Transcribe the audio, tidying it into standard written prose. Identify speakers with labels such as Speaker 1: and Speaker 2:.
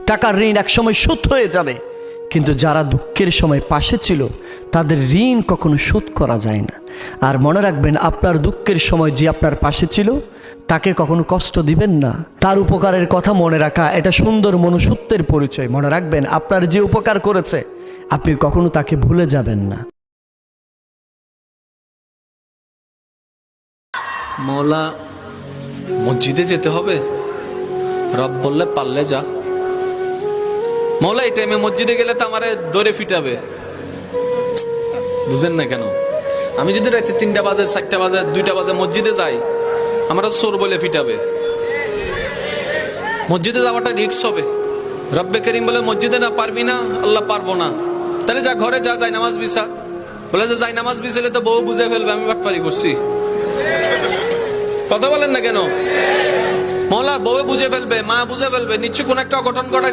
Speaker 1: টাকার ঋণ একসময় শোধ হয়ে যাবে, কিন্তু যারা দুঃখের সময় পাশে ছিল তাদের ঋণ কখনো শোধ করা যায় না। আর মনে রাখবেন, আপনার দুঃখের সময় যে আপনার পাশে ছিল তাকে কখনো কষ্ট দিবেন না। তার উপকারের কথা মনে রাখা এটা সুন্দর মনুষ্যত্বের পরিচয়। মনে রাখবেন, আপনার যে উপকার করেছে আপনি কখনো তাকে ভুলে যাবেন না।
Speaker 2: মৌলা মসজিদে যেতে হবে, রব বললে পারলে যা। মৌলা এই টাইমে মসজিদে গেলে তো আমারে দৌড়ে ফিটাবে, বুঝেন না কেন? আমি যদি রাতে 3টা বাজে, 4টা বাজে, 2টা বাজে মসজিদে যাই, আমরা চোর বলে ফিটাবে। মসজিদে যাওয়াটা রিস্ক হবে। রব্বে করিম বলে মসজিদে না পারবি না, আল্লাহ পারবো না, তাহলে যা ঘরে যা, যাই নামাজ বিছা। বলে যে যাই নামাজ বিছালে তো বউ বুঝে ফেলবে আমি বাটপারি করছি। কথা বলেন না কেন? মৌলা বউ বুঝে ফেলবে, মা বুঝে ফেলবে, নিশ্চয় কোন একটা অঘটন ঘটায়।